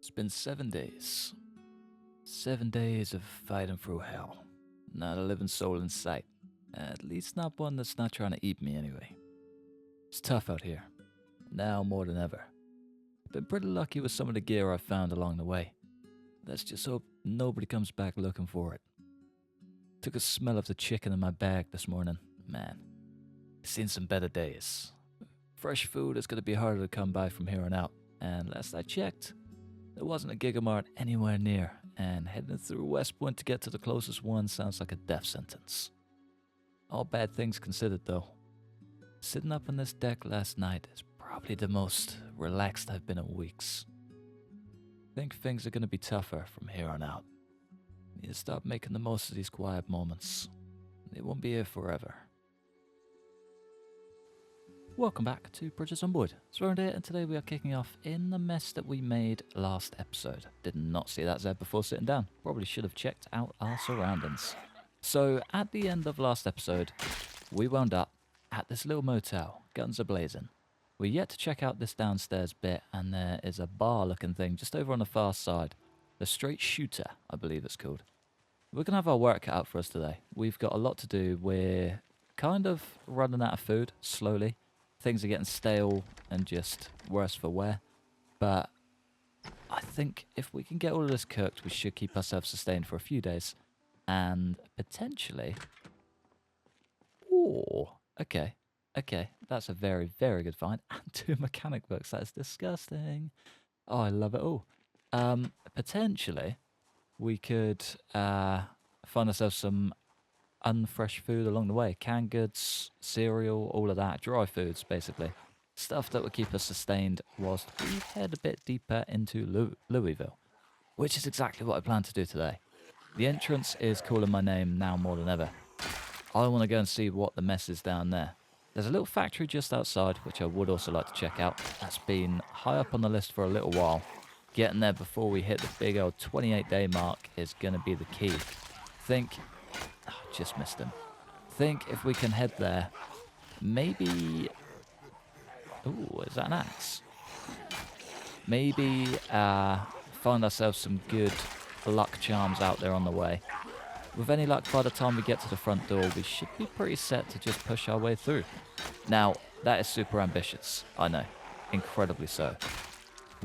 It's been 7 days. 7 days of fighting through hell. Not a living soul in sight. At least not one that's not trying to eat me anyway. It's tough out here. Now more than ever. Been pretty lucky with some of the gear I've found along the way. Let's just hope nobody comes back looking for it. Took a smell of the chicken in my bag this morning. Man, seen some better days. Fresh food is going to be harder to come by from here on out. And last I checked, there wasn't a Gigamart anywhere near, and heading through West Point to get to the closest one sounds like a death sentence. All bad things considered though. Sitting up on this deck last night is probably the most relaxed I've been in weeks. Think things are going to be tougher from here on out. Need to start making the most of these quiet moments. They won't be here forever. Welcome back to Bridges Zomboid. Zomboid here, and today we are kicking off in the mess that we made last episode. Did not see that Zed before sitting down. Probably should have checked out our surroundings. So at the end of last episode, we wound up at this little motel, guns a-blazing. We're yet to check out this downstairs bit, and there is a bar looking thing just over on the far side. The Straight Shooter, I believe it's called. We're going to have our work cut out for us today. We've got a lot to do. We're kind of running out of food, slowly. Things are getting stale and just worse for wear. But I think if we can get all of this cooked, we should keep ourselves sustained for a few days. And potentially... Oh, okay. Okay, that's a very, very good find. And 2 mechanic books. That is disgusting. Oh, I love it all. Potentially, we could find ourselves some unfresh food along the way. Canned goods, cereal, all of that. Dry foods, basically. Stuff that would keep us sustained whilst we head a bit deeper into Louisville. Which is exactly what I plan to do today. The entrance is calling my name now more than ever. I want to go and see what the mess is down there. There's a little factory just outside, which I would also like to check out. That's been high up on the list for a little while. Getting there before we hit the big old 28-day mark is going to be the key. Just missed him. Think if we can head there, maybe... Ooh, is that an axe? Maybe find ourselves some good luck charms out there on the way. With any luck, by the time we get to the front door, we should be pretty set to just push our way through. Now, that is super ambitious, I know. Incredibly so.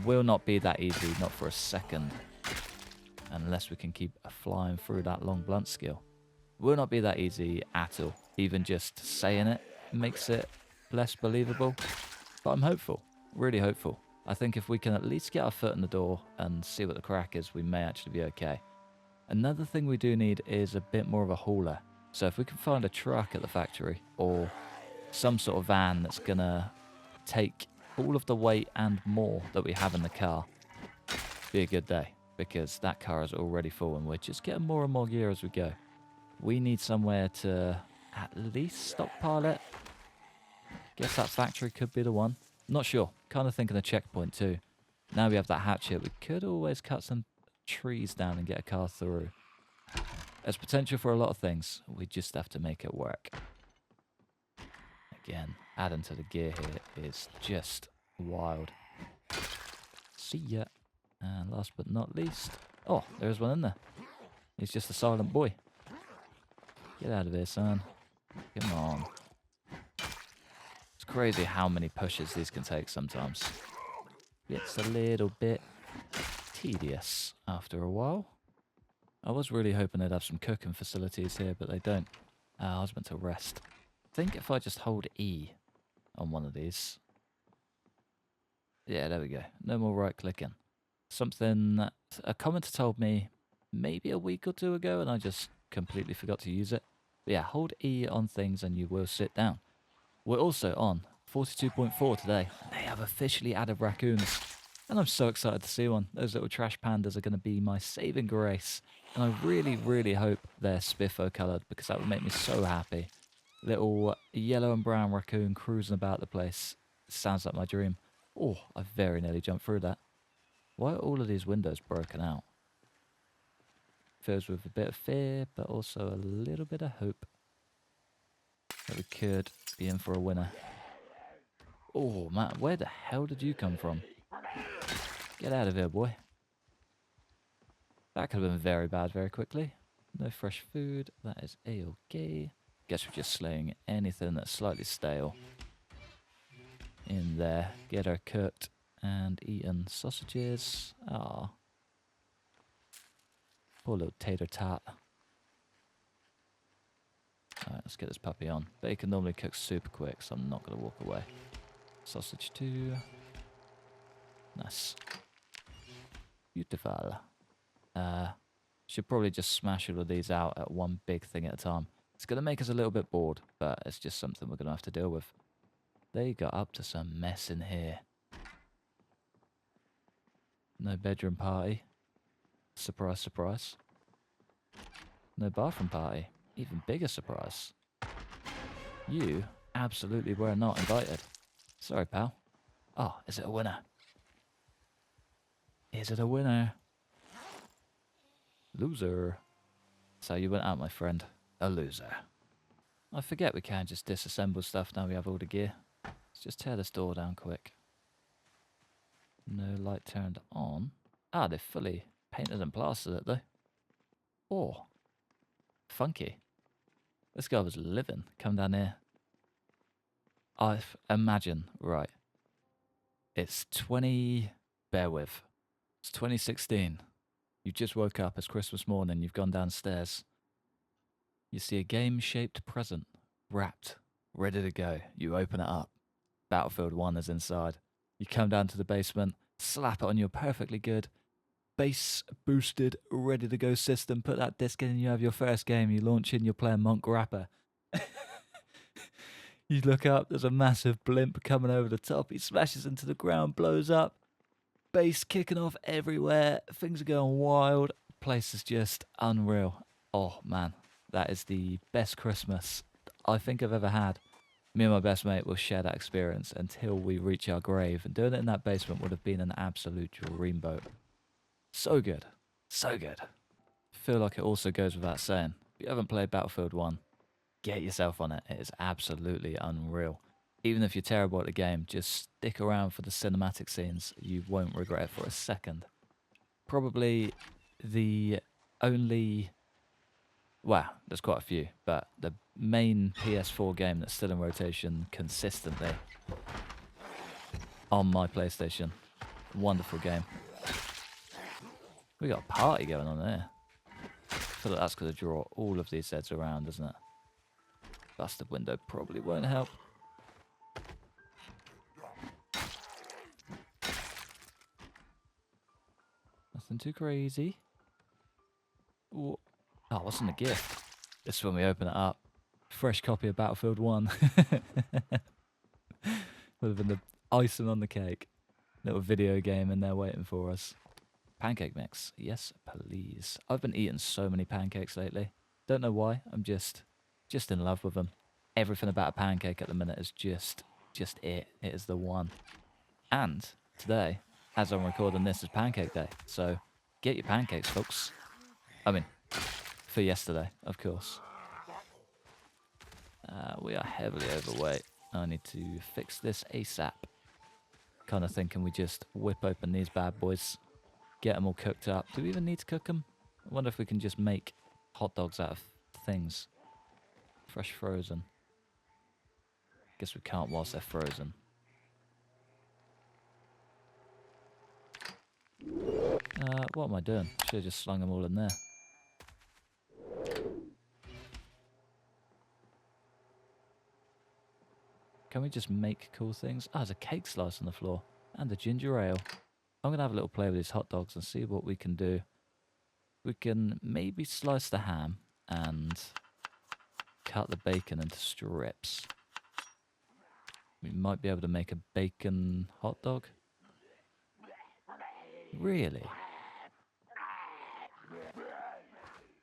Will not be that easy, not for a second. Unless we can keep flying through that long blunt skill. Will not be that easy at all. Even just saying it makes it less believable. But I'm hopeful, really hopeful. I think if we can at least get our foot in the door and see what the crack is, we may actually be okay. Another thing we do need is a bit more of a hauler. So if we can find a truck at the factory or some sort of van that's gonna take all of the weight and more that we have in the car, be a good day, because that car is already full and we're just getting more and more gear as we go. We need somewhere to at least stockpile it. Guess that factory could be the one. Not sure. Kind of thinking a checkpoint too. Now we have that hatchet, we could always cut some trees down and get a car through. There's potential for a lot of things. We just have to make it work. Again, adding to the gear here is just wild. See ya. And last but not least... Oh, there's one in there. He's just a silent boy. Get out of here, son. Come on. It's crazy how many pushes these can take sometimes. It's a little bit tedious after a while. I was really hoping they'd have some cooking facilities here, but they don't. I was meant to rest. I think if I just hold E on one of these... Yeah, there we go. No more right clicking. Something that a commenter told me maybe a week or 2 ago, and I just completely forgot to use it. But yeah, hold E on things and you will sit down. We're also on 42.4 today, and they have officially added raccoons. And I'm so excited to see one. Those little trash pandas are going to be my saving grace. And I really, really hope they're spiffo coloured, because that would make me so happy. Little yellow and brown raccoon cruising about the place. Sounds like my dream. Oh, I very nearly jumped through that. Why are all of these windows broken out? Fills with a bit of fear, but also a little bit of hope that we could be in for a winner. Oh man, where the hell did you come from? Get out of here, boy. That could have been very bad very quickly. No fresh food. That is a-okay. Guess we're just slaying anything that's slightly stale in there. Get her cooked and eaten. Sausages. Ah. Poor little tater tot. Alright, let's get this puppy on. Bacon normally cooks super quick, so I'm not going to walk away. Sausage too. Nice. Beautiful. Should probably just smash all of these out at one big thing at a time. It's going to make us a little bit bored, but it's just something we're going to have to deal with. They got up to some mess in here. No bedroom party. Surprise, surprise. No bathroom party. Even bigger surprise. You absolutely were not invited. Sorry, pal. Oh, is it a winner? Is it a winner? Loser. So you went out, my friend. A loser. I forget we can't just disassemble stuff now we have all the gear. Let's just tear this door down quick. No light turned on. Ah, they've fully painted and plastered it though. Oh. Funky. This guy was living. Come down here. I imagine, right. It's bear with. It's 2016. You just woke up, it's Christmas morning, you've gone downstairs. You see a game-shaped present, wrapped, ready to go. You open it up. Battlefield 1 is inside. You come down to the basement, slap it on your perfectly good, bass-boosted, ready-to-go system, put that disc in and you have your first game. You launch in, you're playing Monk Rapper. You look up, there's a massive blimp coming over the top. He smashes into the ground, blows up. Bass kicking off everywhere. Things are going wild. Place is just unreal. Oh, man. That is the best Christmas I think I've ever had. Me and my best mate will share that experience until we reach our grave. And doing it in that basement would have been an absolute dreamboat. So good. So good. Feel like it also goes without saying. If you haven't played Battlefield 1, get yourself on it. It is absolutely unreal. Even if you're terrible at the game, just stick around for the cinematic scenes. You won't regret it for a second. Probably the only... Well, there's quite a few, but the main PS4 game that's still in rotation consistently on my PlayStation. Wonderful game. We got a party going on there. I feel like that's going to draw all of these heads around, doesn't it? Busted window probably won't help. Nothing too crazy. Ooh. Oh, what's in the gift? This is when we open it up. Fresh copy of Battlefield 1. Would have been the icing on the cake. Little video game in there waiting for us. Pancake mix. Yes, please. I've been eating so many pancakes lately. Don't know why. I'm just in love with them. Everything about a pancake at the minute is just it. It is the one. And today, as I'm recording this, is Pancake Day. So get your pancakes, folks. I mean, for yesterday, of course. We are heavily overweight. I need to fix this ASAP. Kind of thinking we just whip open these bad boys. Get them all cooked up. Do we even need to cook them? I wonder if we can just make hot dogs out of things. Fresh frozen. Guess we can't whilst they're frozen. What am I doing? Should have just slung them all in there. Can we just make cool things? Ah, there's a cake slice on the floor. And a ginger ale. I'm going to have a little play with these hot dogs and see what we can do. We can maybe slice the ham and cut the bacon into strips. We might be able to make a bacon hot dog. Really?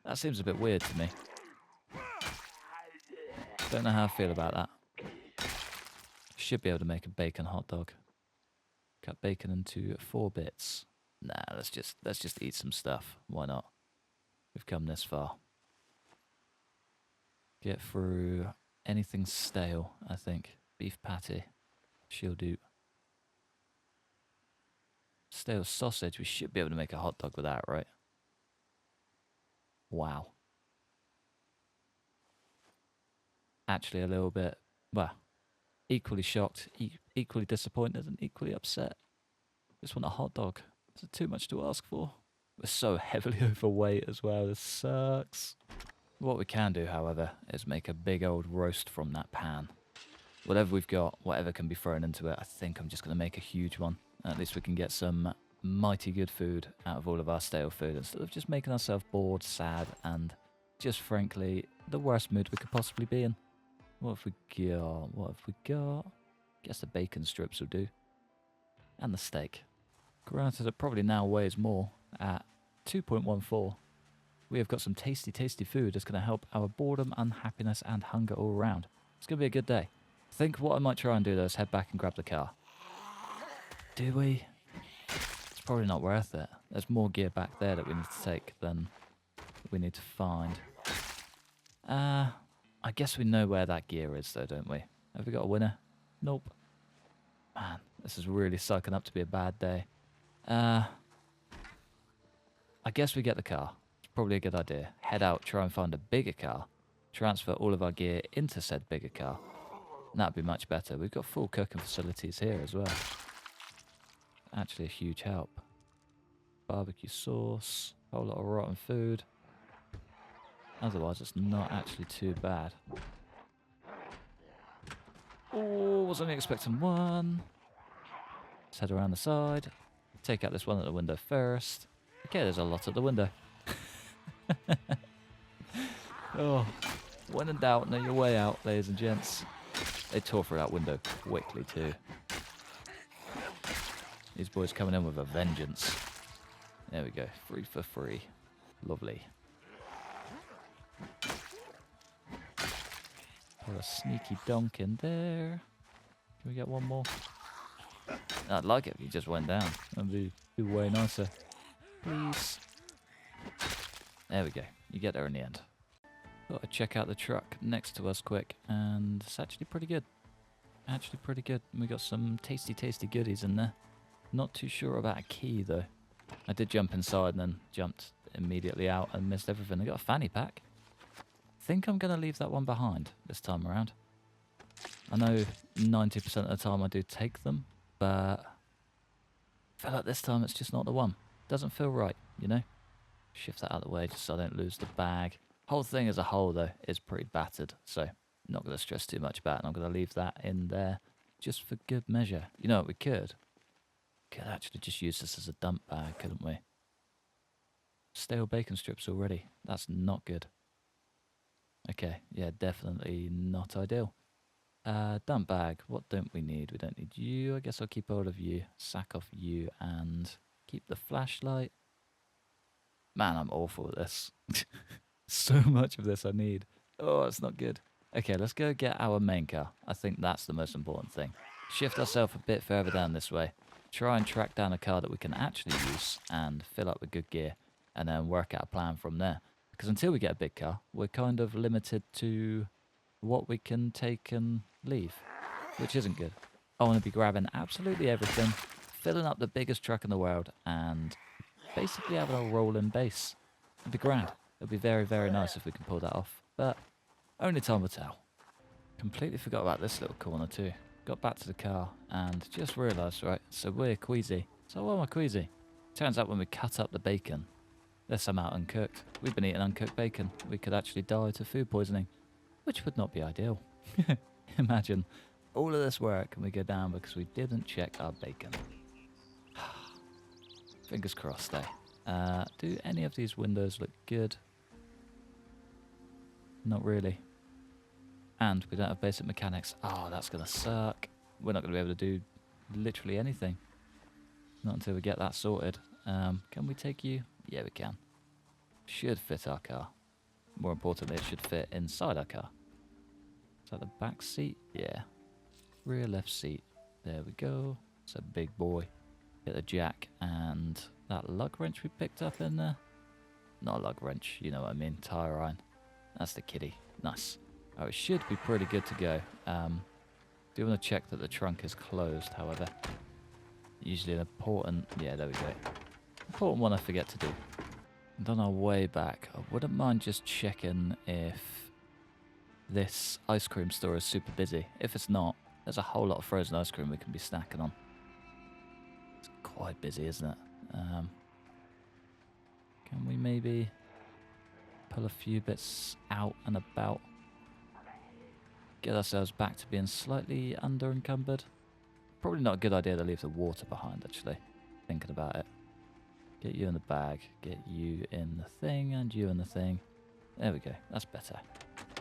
That seems a bit weird to me. Don't know how I feel about that. Should be able to make a bacon hot dog. Cut bacon into 4 bits. Nah, let's just eat some stuff. Why not? We've come this far. Get through anything stale, I think. Beef patty. She'll do. Stale sausage. We should be able to make a hot dog with that, right? Wow. Actually a little bit, well, equally shocked, equally disappointed, and equally upset. Just want a hot dog. Is it too much to ask for? We're so heavily overweight as well. This sucks. What we can do, however, is make a big old roast from that pan. Whatever we've got, whatever can be thrown into it, I think I'm just going to make a huge one. At least we can get some mighty good food out of all of our stale food instead of just making ourselves bored, sad, and just frankly, the worst mood we could possibly be in. What have we got? What have we got? Guess the bacon strips will do. And the steak. Granted, it probably now weighs more at 2.14. We have got some tasty, tasty food that's going to help our boredom, unhappiness, and hunger all around. It's going to be a good day. I think what I might try and do, though, is head back and grab the car. Do we? It's probably not worth it. There's more gear back there that we need to take than we need to find. I guess we know where that gear is, though, don't we? Have we got a winner? Nope. Man, this is really sucking up to be a bad day. I guess we get the car. It's probably a good idea. Head out, try and find a bigger car. Transfer all of our gear into said bigger car. And that'd be much better. We've got full cooking facilities here as well. Actually a huge help. Barbecue sauce. A whole lot of rotten food. Otherwise, it's not actually too bad. Oh, was only expecting one. Let's head around the side. Take out this one at the window first. Okay, there's a lot at the window. Oh, when in doubt, know your way out, ladies and gents. They tore through that window quickly too. These boys coming in with a vengeance. There we go, 3 for 3. Lovely. Put a sneaky donk in there. Can we get one more? I'd like it if you just went down. That'd be way nicer. Please. There we go. You get there in the end. Thought I'd check out the truck next to us quick, and it's actually pretty good. Actually pretty good. We got some tasty, tasty goodies in there. Not too sure about a key though. I did jump inside and then jumped immediately out and missed everything. I got a fanny pack. Think I'm going to leave that one behind this time around. I know 90% of the time I do take them, but I feel like this time it's just not the one. Doesn't feel right, you know? Shift that out of the way just so I don't lose the bag. Whole thing as a whole, though, is pretty battered, so not going to stress too much about it. I'm going to leave that in there just for good measure. You know what we could? Could actually just use this as a dump bag, couldn't we? Stale bacon strips already. That's not good. Okay, yeah, definitely not ideal. Dump bag, what don't we need? We don't need you. I guess I'll keep all of you. Sack off you and keep the flashlight. Man, I'm awful at this. So much of this I need. Oh, it's not good. Okay, let's go get our main car. I think that's the most important thing. Shift ourselves a bit further down this way. Try and track down a car that we can actually use and fill up with good gear. And then work out a plan from there. Because until we get a big car, we're kind of limited to what we can take and leave, which isn't good. I want to be grabbing absolutely everything, filling up the biggest truck in the world, and basically having a rolling base. It'd be grand. It'd be very, very nice if we can pull that off, but only time will tell. Completely forgot about this little corner too. Got back to the car and just realised, right, so we're queasy. So why am I queasy? Turns out when we cut up the bacon, there's some out uncooked. We've been eating uncooked bacon. We could actually die to food poisoning, which would not be ideal. Imagine all of this work and we go down because we didn't check our bacon. Fingers crossed, eh? Do any of these windows look good? Not really. And we don't have basic mechanics. Oh, that's going to suck. We're not going to be able to do literally anything. Not until we get that sorted. Can we take you? Yeah, we can. Should fit our car. More importantly, it should fit inside our car. Is that the back seat? Yeah. Rear left seat. There we go. It's a big boy. Get the jack and that lug wrench we picked up in there. Not a lug wrench, you know what I mean. Tire iron. That's the kitty. Nice. Oh, it should be pretty good to go. Do want to check that the trunk is closed, however. Usually an important... Yeah, there we go. Important one I forget to do. And on our way back, I wouldn't mind just checking if this ice cream store is super busy. If it's not, there's a whole lot of frozen ice cream we can be snacking on. It's quite busy, isn't it? Can we maybe pull a few bits out and about? Get ourselves back to being slightly under-encumbered. Probably not a good idea to leave the water behind, actually, thinking about it. Get you in the bag, get you in the thing, and you in the thing. There we go, that's better.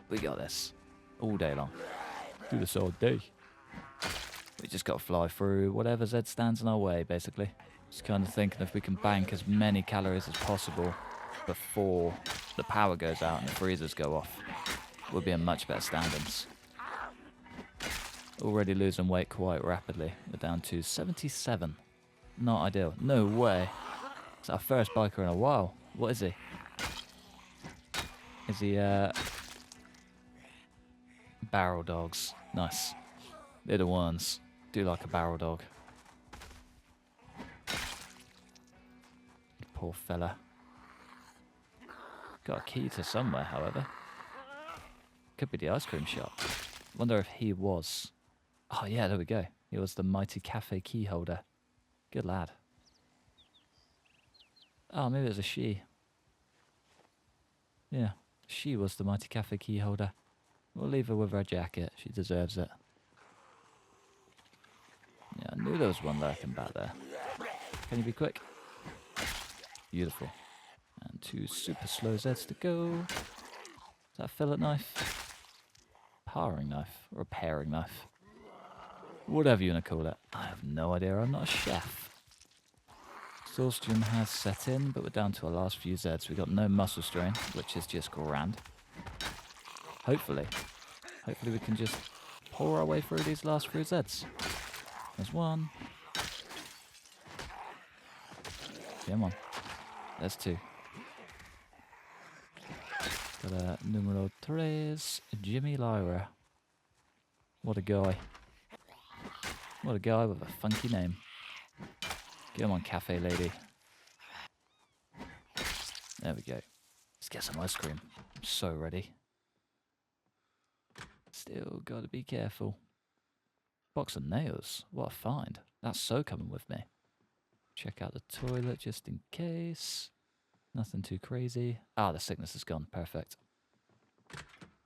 We got this. All day long. Do this all day. We just got to fly through whatever Z stands in our way, basically. Just kind of thinking if we can bank as many calories as possible before the power goes out and the freezers go off, we'll be in much better standings. Already losing weight quite rapidly. We're down to 77. Not ideal. No way. It's our first biker in a while. What is he? Is he, barrel dogs. Nice. They're the ones. Do like a barrel dog. Poor fella. Got a key to somewhere, however. Could be the ice cream shop. Wonder if he was. Oh yeah, there we go. He was the mighty cafe key holder. Good lad. Oh, maybe it was a she. Yeah, she was the mighty cafe key holder. We'll leave her with her jacket. She deserves it. Yeah, I knew there was one lurking back there. Can you be quick? Beautiful. And 2 super slow Zeds to go. Is that a fillet knife? Paring knife? Or a paring knife? Whatever you want to call it. I have no idea. I'm not a chef. Exhaustion has set in, but we're down to our last few Zeds. We've got no muscle strain, which is just grand. Hopefully we can just pour our way through these last few Zeds. There's one. Come on. There's 2. Got a numero 3, Jimmy Lyra. What a guy. What a guy with a funky name. Come on, cafe lady. There we go. Let's get some ice cream. I'm so ready. Still gotta be careful. Box of nails. What a find. That's so coming with me. Check out the toilet just in case. Nothing too crazy. Ah, the sickness is gone. Perfect.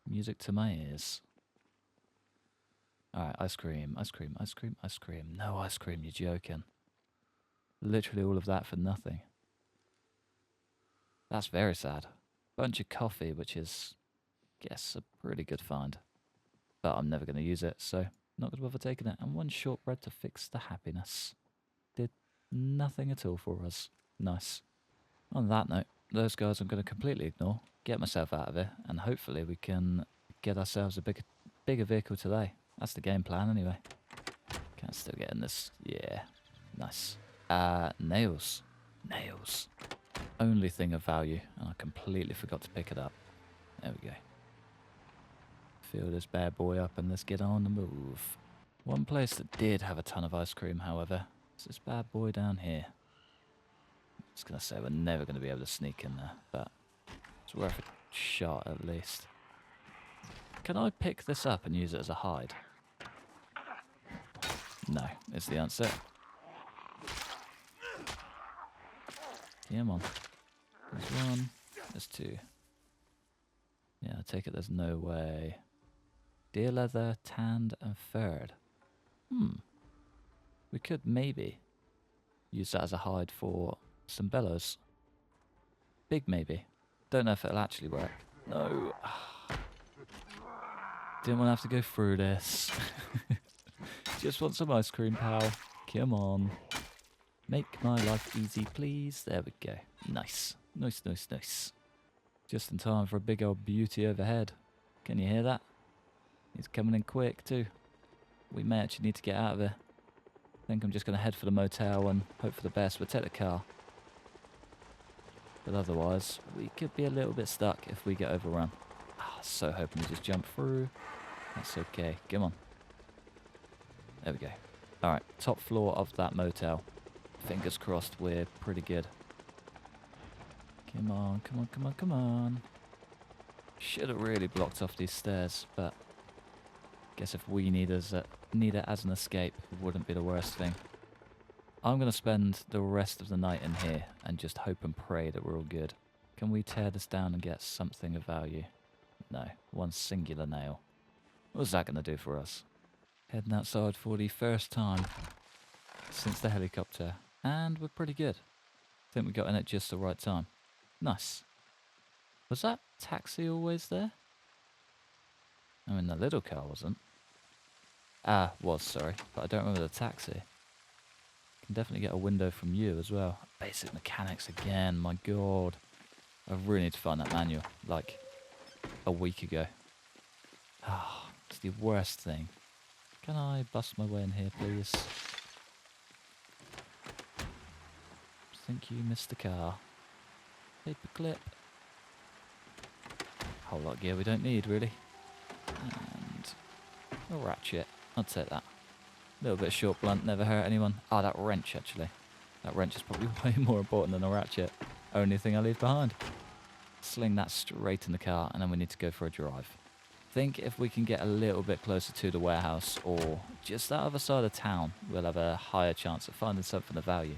Music to my ears. Alright, ice cream, ice cream, ice cream, ice cream. No ice cream, you're joking. Literally all of that for nothing. That's very sad. Bunch of coffee, which is, I guess, a pretty good find. But I'm never going to use it, so not going to bother taking it. And 1 shortbread to fix the happiness. Did nothing at all for us. Nice. On that note, those guys I'm going to completely ignore, get myself out of here, and hopefully we can get ourselves a bigger vehicle today. That's the game plan anyway. Can I still get in this? Yeah. Nice. Nails. Nails. Only thing of value, and I completely forgot to pick it up. There we go. Fill this bad boy up and let's get on the move. One place that did have a ton of ice cream, however, is this bad boy down here. I was going to say we're never going to be able to sneak in there, but it's worth a shot at least. Can I pick this up and use it as a hide? No, is the answer. Come on. There's 1. There's 2. Yeah, I take it there's no way. Deer leather, tanned and furred. We could maybe use that as a hide for some bellows. Big maybe. Don't know if it'll actually work. No. Didn't want to have to go through this. Just want some ice cream, pal. Come on. Make my life easy, please. There we go. Nice. Nice, nice, nice. Just in time for a big old beauty overhead. Can you hear that? He's coming in quick, too. We may actually need to get out of here. I think I'm just going to head for the motel and hope for the best. We'll take the car. But otherwise, we could be a little bit stuck if we get overrun. So hoping we just jump through. That's okay. Come on. There we go. Alright, top floor of that motel. Fingers crossed we're pretty good. Come on, come on, come on, come on. Should have really blocked off these stairs, but guess if we need it as an escape, it wouldn't be the worst thing. I'm going to spend the rest of the night in here and just hope and pray that we're all good. Can we tear this down and get something of value? No, one singular nail. What's that going to do for us? Heading outside for the first time since the helicopter, and we're pretty good. I think we got in at just the right time. Nice. Was that taxi always there? I mean, the little car wasn't. Was, sorry, but I don't remember the taxi. Can definitely get a window from you as well. Basic mechanics again, my god. I really need to find that manual, like a week ago. Ah, it's the worst thing. Can I bust my way in here, please? Thank you, Mr. Car. Paperclip. Whole lot of gear we don't need, really. And a ratchet. I'll take that. A little bit of short blunt, never hurt anyone. Ah, that wrench, actually. That wrench is probably way more important than a ratchet. Only thing I leave behind. Sling that straight in the car, and then we need to go for a drive. Think if we can get a little bit closer to the warehouse, or just that other side of town, we'll have a higher chance of finding something of value.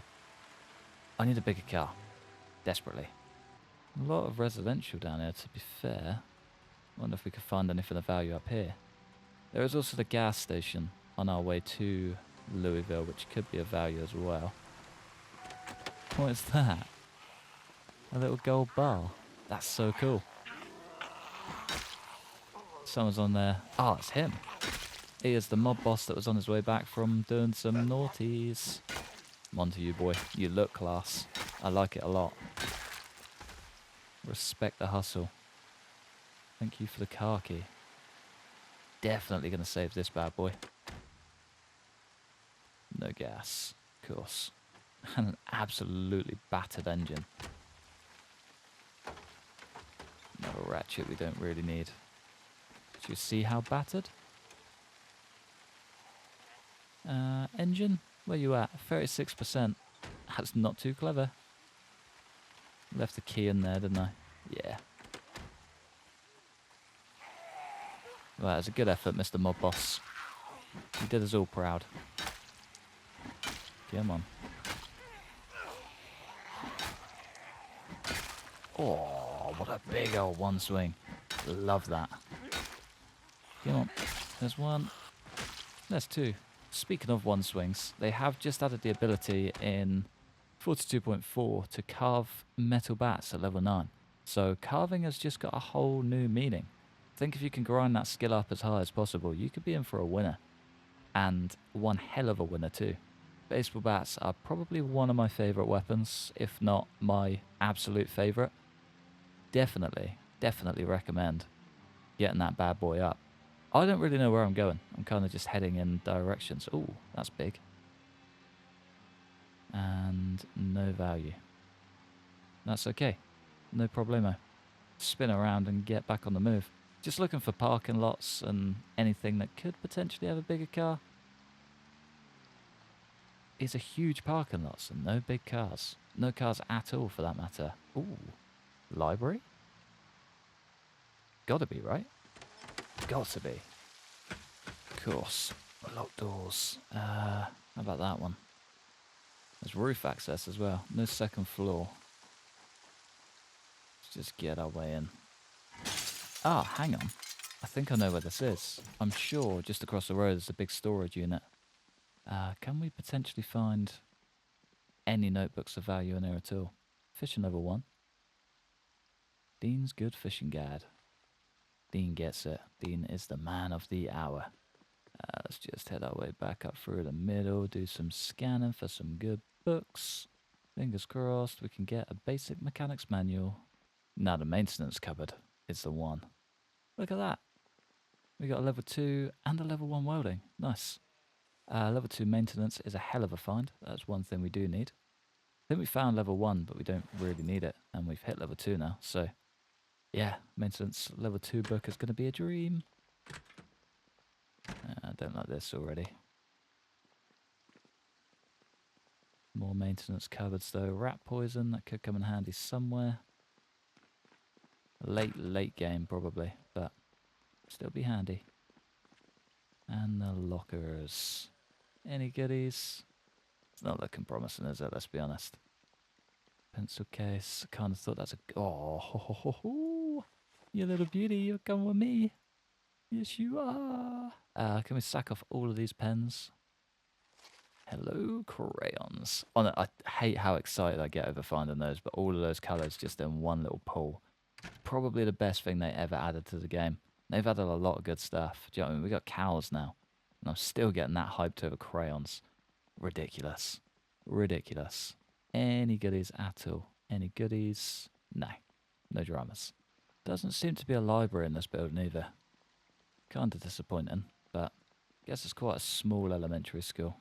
I need a bigger car. Desperately. A lot of residential down here, to be fair. Wonder if we could find anything of value up here. There is also the gas station on our way to Louisville, which could be of value as well. What is that? A little gold bar. That's so cool. Someone's on there. Oh, it's him. He is the mob boss that was on his way back from doing some naughties. I'm on to you, boy. You look class. I like it a lot. Respect the hustle. Thank you for the car key. Definitely going to save this bad boy. No gas, of course. And an absolutely battered engine. Another ratchet we don't really need. Do you see how battered? Engine? Where you at? 36%. That's not too clever. Left the key in there, didn't I? Yeah. Well, that was a good effort, Mr. Mob Boss. You did us all proud. Come on. Oh, what a big old one swing. Love that. Come on. There's one. There's two. Speaking of one swings, they have just added the ability in 42.4 to carve metal bats at level 9. So carving has just got a whole new meaning. I think if you can grind that skill up as high as possible, you could be in for a winner. And one hell of a winner too. Baseball bats are probably one of my favourite weapons, if not my absolute favourite. Definitely recommend getting that bad boy up. I don't really know where I'm going. I'm kind of just heading in directions. Ooh, that's big. And no value. That's okay. No problemo. Spin around and get back on the move. Just looking for parking lots and anything that could potentially have a bigger car. It's a huge parking lot, so no big cars. No cars at all, for that matter. Ooh, library? Gotta be, right? Got to be. Of course. Locked doors. How about that one? There's roof access as well. No second floor. Let's just get our way in. Ah, hang on. I think I know where this is. I'm sure just across the road there's a big storage unit. Can we potentially find any notebooks of value in here at all? Fishing level 1. Dean's Good Fishing Guide. Dean gets it. Dean is the man of the hour. Let's just head our way back up through the middle, do some scanning for some good books. Fingers crossed we can get a basic mechanics manual. Now the maintenance cupboard is the one. Look at that. We got a level 2 and a level 1 welding. Nice. Level 2 maintenance is a hell of a find. That's one thing we do need. I think we found level 1, but we don't really need it. And we've hit level 2 now, so... yeah, maintenance level 2 book is going to be a dream. I don't like this already. More maintenance cupboards though. Rat poison, that could come in handy somewhere. Late game probably, but still be handy. And the lockers. Any goodies? It's not looking promising, is it? Let's be honest. Pencil case. I kind of thought that's a... Oh, ho, ho, ho, ho. You little beauty, you're coming with me. Yes, you are. Can we sack off all of these pens? Hello, crayons. Oh, no, I hate how excited I get over finding those, but all of those colours just in one little pool. Probably the best thing they ever added to the game. They've added a lot of good stuff. Do you know what I mean? We got cows now, and I'm still getting that hyped over crayons. Ridiculous. Ridiculous. Any goodies at all? Any goodies? No. No dramas. Doesn't seem to be a library in this building either. Kinda disappointing, but I guess it's quite a small elementary school.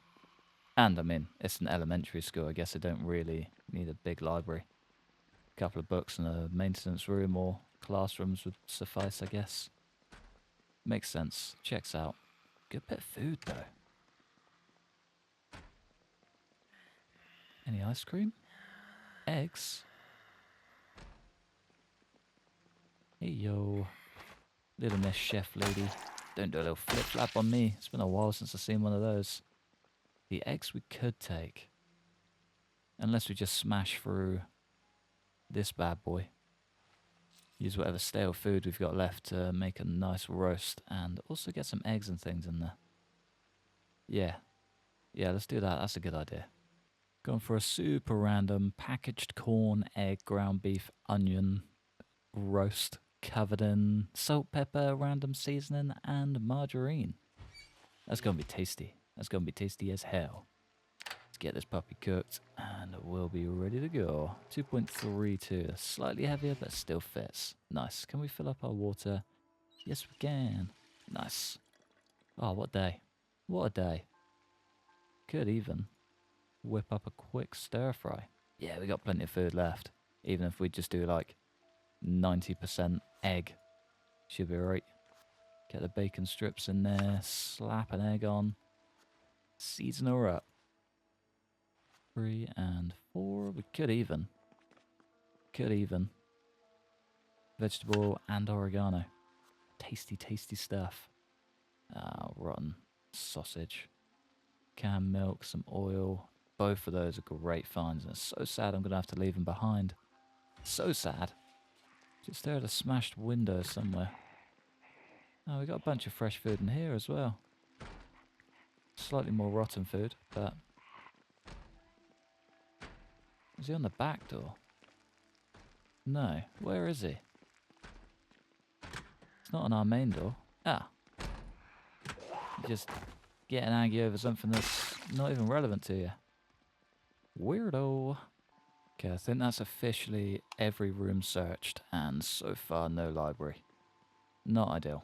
And, I mean, it's an elementary school. I guess I don't really need a big library. A couple of books and a maintenance room or classrooms would suffice, I guess. Makes sense. Checks out. Good bit of food, though. Any ice cream? Eggs? Hey, yo. Little Miss Chef Lady. Don't do a little flip-flap on me. It's been a while since I've seen one of those. The eggs we could take. Unless we just smash through this bad boy. Use whatever stale food we've got left to make a nice roast. And also get some eggs and things in there. Yeah. Yeah, let's do that. That's a good idea. Going for a super random packaged corn, egg, ground beef, onion roast covered in salt, pepper, random seasoning, and margarine. That's going to be tasty. That's going to be tasty as hell. Let's get this puppy cooked and we'll be ready to go. 2.32. Slightly heavier, but still fits. Nice. Can we fill up our water? Yes, we can. Nice. Oh, what day. What a day. Could even whip up a quick stir fry. Yeah, we got plenty of food left. Even if we just do like 90% egg. Should be right. Get the bacon strips in there. Slap an egg on. Season her up. 3 and 4. We could even. Vegetable and oregano. Tasty, tasty stuff. Rotten sausage. Canned milk, some oil. Both of those are great finds. And it's so sad I'm going to have to leave them behind. So sad. Just there at a smashed window somewhere. Oh, we got a bunch of fresh food in here as well. Slightly more rotten food, but... Is he on the back door? No. Where is he? It's not on our main door. Ah. You're just getting angry over something that's not even relevant to you. Weirdo. Okay, I think that's officially every room searched, and so far no library. Not ideal.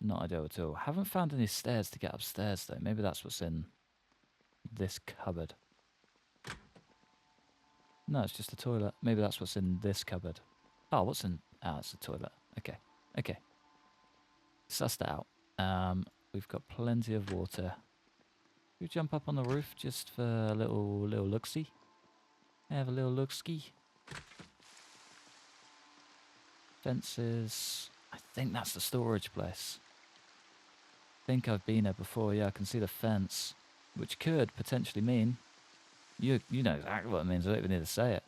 Not ideal at all. Haven't found any stairs to get upstairs though. Maybe that's what's in this cupboard. No, it's just a toilet. Maybe that's what's in this cupboard. Oh, what's in... Ah, it's a toilet. Okay. Okay. Sussed it out. We've got plenty of water. We jump up on the roof just for a little look-see. Have a little look-ski. Fences. I think that's the storage place. I think I've been there before. Yeah, I can see the fence. Which could potentially mean... You know exactly what it means. I don't even need to say it.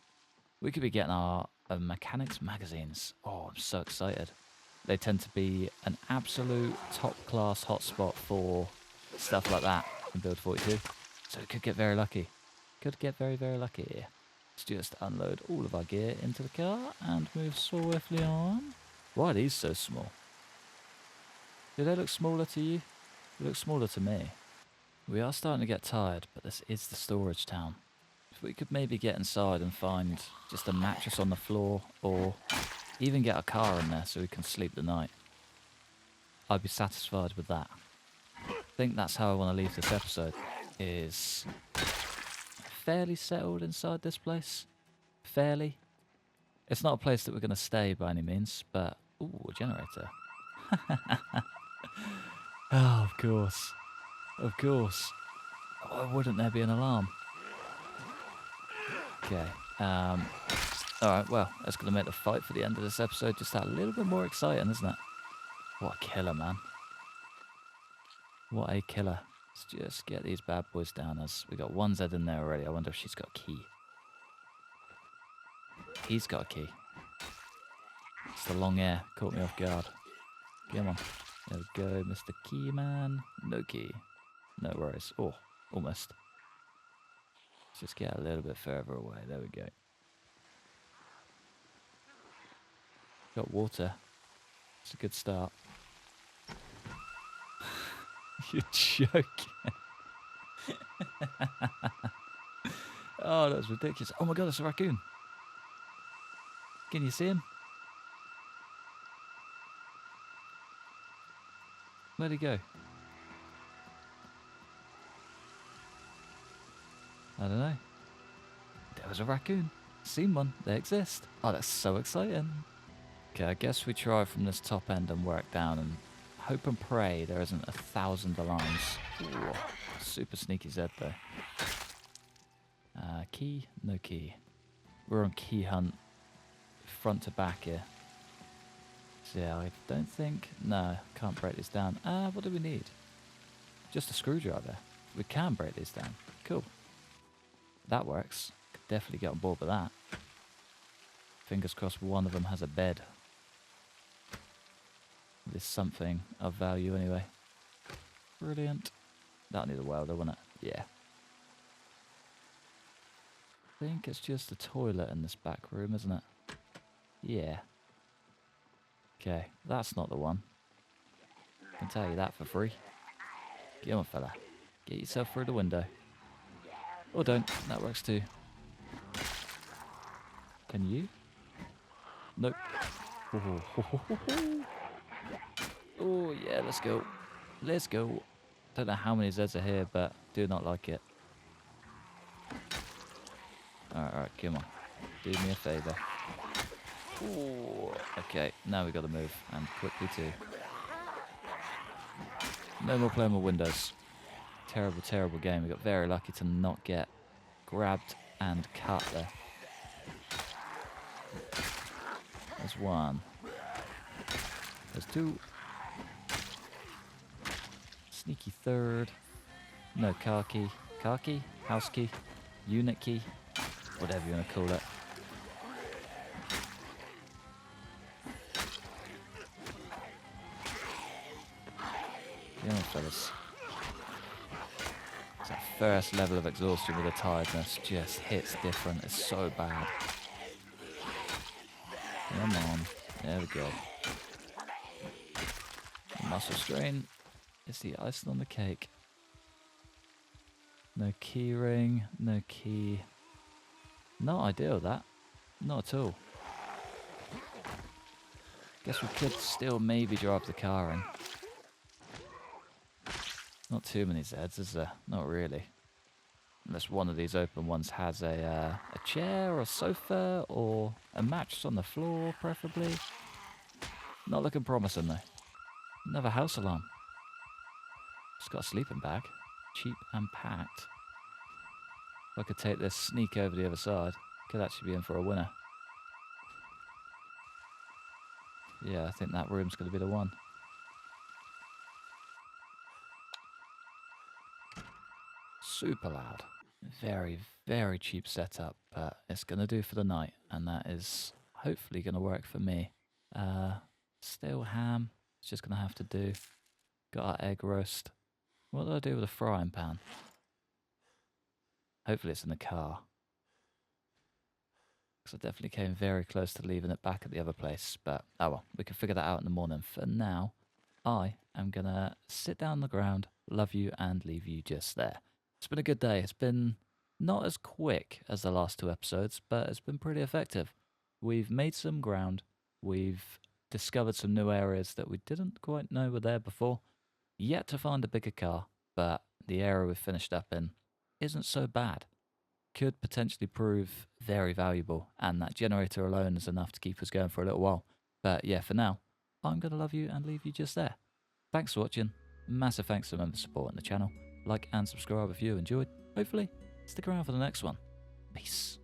We could be getting our mechanics magazines. Oh, I'm so excited. They tend to be an absolute top-class hotspot for stuff like that in Build 42. So we could get very lucky. Could get very, very lucky here. Let's just unload all of our gear into the car and move swiftly on. Why are these so small? Do they look smaller to you? They look smaller to me. We are starting to get tired, but this is the storage town. If we could maybe get inside and find just a mattress on the floor, or even get a car in there so we can sleep the night, I'd be satisfied with that. I think that's how I want to leave this episode, is fairly settled inside this place. Fairly. It's not a place that we're going to stay by any means, but... Ooh, a generator. Oh, of course. Of course. Why wouldn't there be an alarm? Okay. Alright, well, that's going to make the fight for the end of this episode just that little bit more exciting, isn't it? What a killer, man. What a killer. Let's just get these bad boys down. As we got one Z in there already. I wonder if she's got a key. He's got a key. It's the long hair. Caught me off guard. Come on. There we go, Mr. Keyman. No key. No worries. Oh, almost. Let's just get a little bit further away. There we go. Got water. It's a good start. You're joking. Oh, that was ridiculous. Oh my god, it's a raccoon. Can you see him? Where'd he go? I don't know. There was a raccoon. Seen one. They exist. Oh, that's so exciting. Okay, I guess we try from this top end and work down and hope and pray there isn't 1,000 alarms. Ooh, super sneaky Z though. Key? No key. We're on key hunt. Front to back here. So yeah, I don't think... No, can't break this down. What do we need? Just a screwdriver. We can break these down. Cool. That works. Could definitely get on board with that. Fingers crossed one of them has a bed. There's something of value anyway. Brilliant. That'll need a welder, won't it? Yeah. I think it's just a toilet in this back room, isn't it? Yeah. Okay, that's not the one. I can tell you that for free. Get on, fella. Get yourself through the window. Or don't. That works too. Can you? Nope. Oh, yeah, let's go. Let's go. Don't know how many Zeds are here, but do not like it. Alright, come on. Do me a favour. Ooh, okay, now we got to move, and quickly too. No more playing with windows. Terrible, terrible game. We got very lucky to not get grabbed and cut there. There's one. There's two. Sneaky third. No car key. Car key? House key? Unit key? Whatever you want to call it. Come on, fellas. It's that first level of exhaustion with the tiredness just hits different. It's so bad. Come on. There we go. Muscle strain is the icing on the cake. No key ring, no key. Not ideal, that. Not at all. Guess we could still maybe drive the car in. Not too many Zeds, is there? Not really. Unless one of these open ones has a chair or a sofa or a mattress on the floor, preferably. Not looking promising, though. Another house alarm. It's got a sleeping bag. Cheap and packed. If I could take this sneak over the other side, could actually be in for a winner. Yeah, I think that room's going to be the one. Super loud. Very, very cheap setup, but it's going to do for the night, and that is hopefully going to work for me. Still ham. It's just going to have to do. Got our egg roast. What do I do with a frying pan? Hopefully it's in the car. Because I definitely came very close to leaving it back at the other place. But, oh well, we can figure that out in the morning. For now, I am going to sit down on the ground, love you, and leave you just there. It's been a good day. It's been not as quick as the last two episodes, but it's been pretty effective. We've made some ground. We've discovered some new areas that we didn't quite know were there before. Yet to find a bigger car, but the area we've finished up in isn't so bad. Could potentially prove very valuable, and that generator alone is enough to keep us going for a little while. But yeah, for now, I'm going to love you and leave you just there. Thanks for watching. Massive thanks to the members supporting the channel. Like and subscribe if you enjoyed. Hopefully, stick around for the next one. Peace.